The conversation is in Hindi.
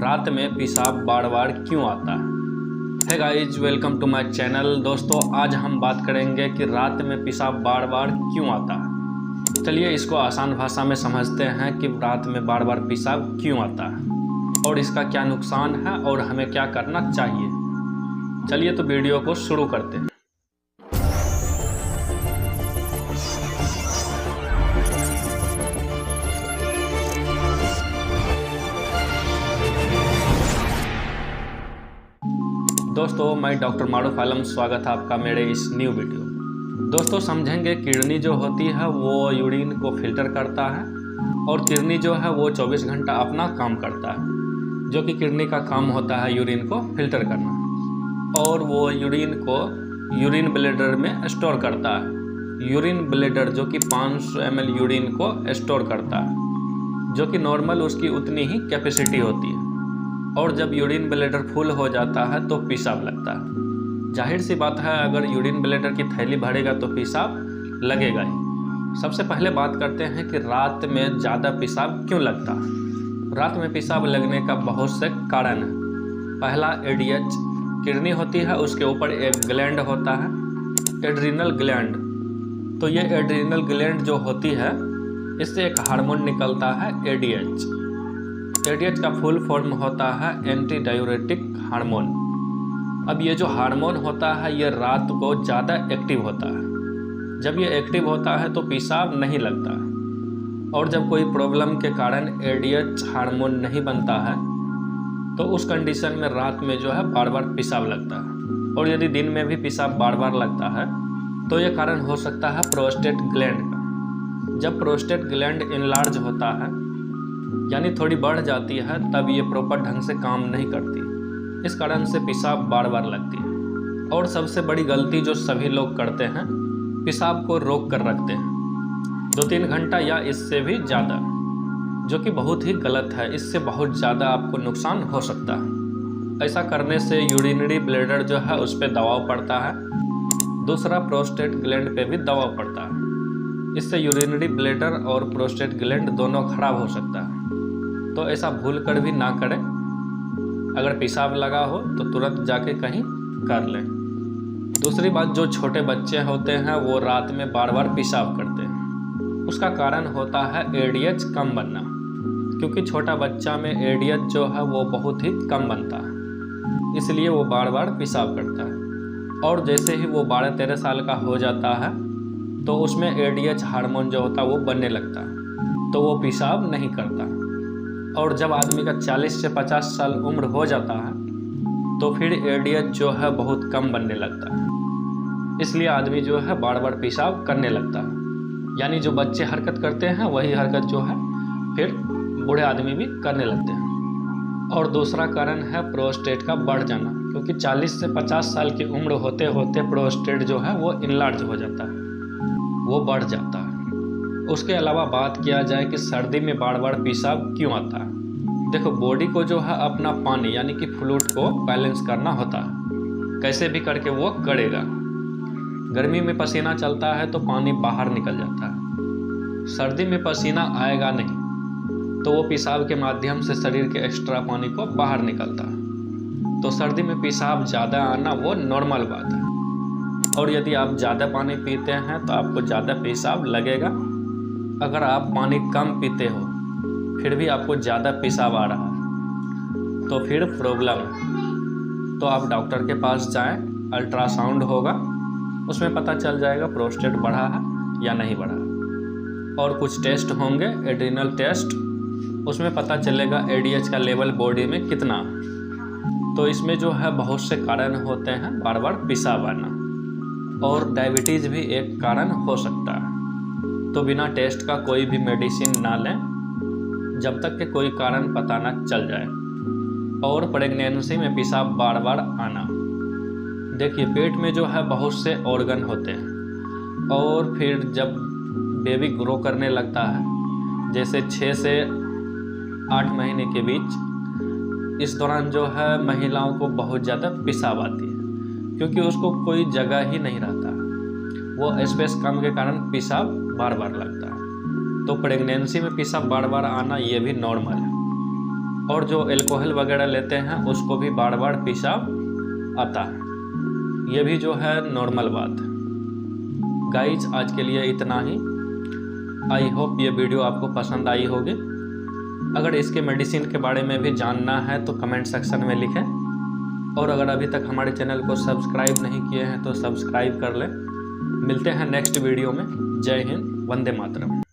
रात में पेशाब बार बार क्यों आता है। Hey guys, welcome to my channel. दोस्तों, आज हम बात करेंगे कि रात में पेशाब बार बार क्यों आता है। चलिए इसको आसान भाषा में समझते हैं कि रात में बार बार पेशाब क्यों आता है और इसका क्या नुकसान है और हमें क्या करना चाहिए। चलिए तो वीडियो को शुरू करते हैं। दोस्तों, मैं डॉक्टर मारूफ आलम, स्वागत है आपका मेरे इस न्यू वीडियो। दोस्तों, समझेंगे किडनी जो होती है वो यूरिन को फिल्टर करता है और किडनी जो है वो 24 घंटा अपना काम करता है, जो कि किडनी का काम होता है यूरिन को फिल्टर करना, और वो यूरिन को यूरिन ब्लैडर में स्टोर करता है। यूरिन ब्लैडर जो कि 500 ml यूरिन को स्टोर करता है, जो कि नॉर्मल उसकी उतनी ही कैपेसिटी होती है। और जब यूरिन ब्लैडर फुल हो जाता है तो पेशाब लगता है। जाहिर सी बात है, अगर यूरिन ब्लैडर की थैली भरेगा तो पेशाब लगेगा ही। सबसे पहले बात करते हैं कि रात में ज़्यादा पेशाब क्यों लगता है। रात में पेशाब लगने का बहुत से कारण है। पहला, एडीएच किडनी होती है, उसके ऊपर एक ग्लैंड होता है, एड्रिनल ग्लैंड। तो ये एड्रिनल ग्लैंड जो होती है, इससे एक हार्मोन निकलता है एडीएच। एडीएच का फुल फॉर्म होता है एंटी डायूरेटिक हार्मोन। अब ये जो हार्मोन होता है ये रात को ज़्यादा एक्टिव होता है। जब ये एक्टिव होता है तो पेशाब नहीं लगता है। और जब कोई प्रॉब्लम के कारण एडीएच हार्मोन नहीं बनता है तो उस कंडीशन में रात में जो है बार बार पेशाब लगता है। और यदि दिन में भी पेशाब बार बार लगता है तो ये कारण हो सकता है प्रोस्टेट ग्लैंड का। जब प्रोस्टेट ग्लैंड इनलार्ज होता है, यानी थोड़ी बढ़ जाती है, तब ये प्रॉपर ढंग से काम नहीं करती। इस कारण से पेशाब बार बार लगती है। और सबसे बड़ी गलती जो सभी लोग करते हैं, पेशाब को रोक कर रखते हैं 2-3 घंटा या इससे भी ज़्यादा, जो कि बहुत ही गलत है। इससे बहुत ज़्यादा आपको नुकसान हो सकता है। ऐसा करने से यूरिनरी ब्लैडर जो है उस पर दबाव पड़ता है, दूसरा प्रोस्टेट ग्लैंड पे भी दबाव पड़ता है। इससे यूरिनरी ब्लैडर और प्रोस्टेट ग्लैंड दोनों खराब हो सकता है। तो ऐसा भूल कर भी ना करें। अगर पेशाब लगा हो तो तुरंत जाके कहीं कर लें। दूसरी बात, जो छोटे बच्चे होते हैं वो रात में बार बार पेशाब करते हैं, उसका कारण होता है एडीएच कम बनना। क्योंकि छोटा बच्चा में एडीएच जो है वो बहुत ही कम बनता है, इसलिए वो बार बार पेशाब करता है। और जैसे ही वो 12-13 साल का हो जाता है तो उसमें एडीएच हार्मोन जो होता है वो बनने लगता है, तो वो पेशाब नहीं करता। और जब आदमी का 40 से 50 साल उम्र हो जाता है तो फिर एडीएच जो है बहुत कम बनने लगता है, इसलिए आदमी जो है बार बार पेशाब करने लगता है। यानी जो बच्चे हरकत करते हैं वही हरकत जो है फिर बूढ़े आदमी भी करने लगते हैं। और दूसरा कारण है प्रोस्टेट का बढ़ जाना, क्योंकि 40 से 50 साल की उम्र होते होते प्रोस्टेट जो है वो इनलार्ज हो जाता है, वो बढ़ जाता है। उसके अलावा बात किया जाए कि सर्दी में बार बार पेशाब क्यों आता है। देखो, बॉडी को जो है अपना पानी यानी कि फ्लूइड को बैलेंस करना होता है, कैसे भी करके वो करेगा। गर्मी में पसीना चलता है तो पानी बाहर निकल जाता है, सर्दी में पसीना आएगा नहीं तो वो पेशाब के माध्यम से शरीर के एक्स्ट्रा पानी को बाहर निकलता है। तो सर्दी में पेशाब ज़्यादा आना वो नॉर्मल बात है। और यदि आप ज़्यादा पानी पीते हैं तो आपको ज़्यादा पेशाब लगेगा। अगर आप पानी कम पीते हो फिर भी आपको ज़्यादा पेशाब आ रहा है तो फिर प्रॉब्लम है। तो आप डॉक्टर के पास जाएं, अल्ट्रासाउंड होगा, उसमें पता चल जाएगा प्रोस्टेट बढ़ा है या नहीं बढ़ा। और कुछ टेस्ट होंगे, एड्रिनल टेस्ट, उसमें पता चलेगा एडीएच का लेवल बॉडी में कितना। तो इसमें जो है बहुत से कारण होते हैं बार बार पेशाब आना। और डायबिटीज़ भी एक कारण हो सकता है। तो बिना टेस्ट का कोई भी मेडिसिन ना लें जब तक कि कोई कारण पता ना चल जाए। और प्रेगनेंसी में पेशाब बार बार आना, देखिए पेट में जो है बहुत से ऑर्गन होते हैं, और फिर जब बेबी ग्रो करने लगता है, जैसे 6 से 8 महीने के बीच, इस दौरान जो है महिलाओं को बहुत ज़्यादा पेशाब आती है, क्योंकि उसको कोई जगह ही नहीं रहता, वो स्पेस कम के कारण पेशाब बार बार लगता है। तो प्रेगनेंसी में पेशाब बार बार आना ये भी नॉर्मल है। और जो एल्कोहल वगैरह लेते हैं उसको भी बार बार पेशाब आता है। ये भी जो है नॉर्मल बात है। गाइज आज के लिए इतना ही। आई होप ये वीडियो आपको पसंद आई होगी। अगर इसके मेडिसिन के बारे में भी जानना है तो कमेंट सेक्शन में लिखें। और अगर अभी तक हमारे चैनल को सब्सक्राइब नहीं किए हैं तो सब्सक्राइब कर लें। मिलते हैं नेक्स्ट वीडियो में। जय हिंद, वंदे मातरम।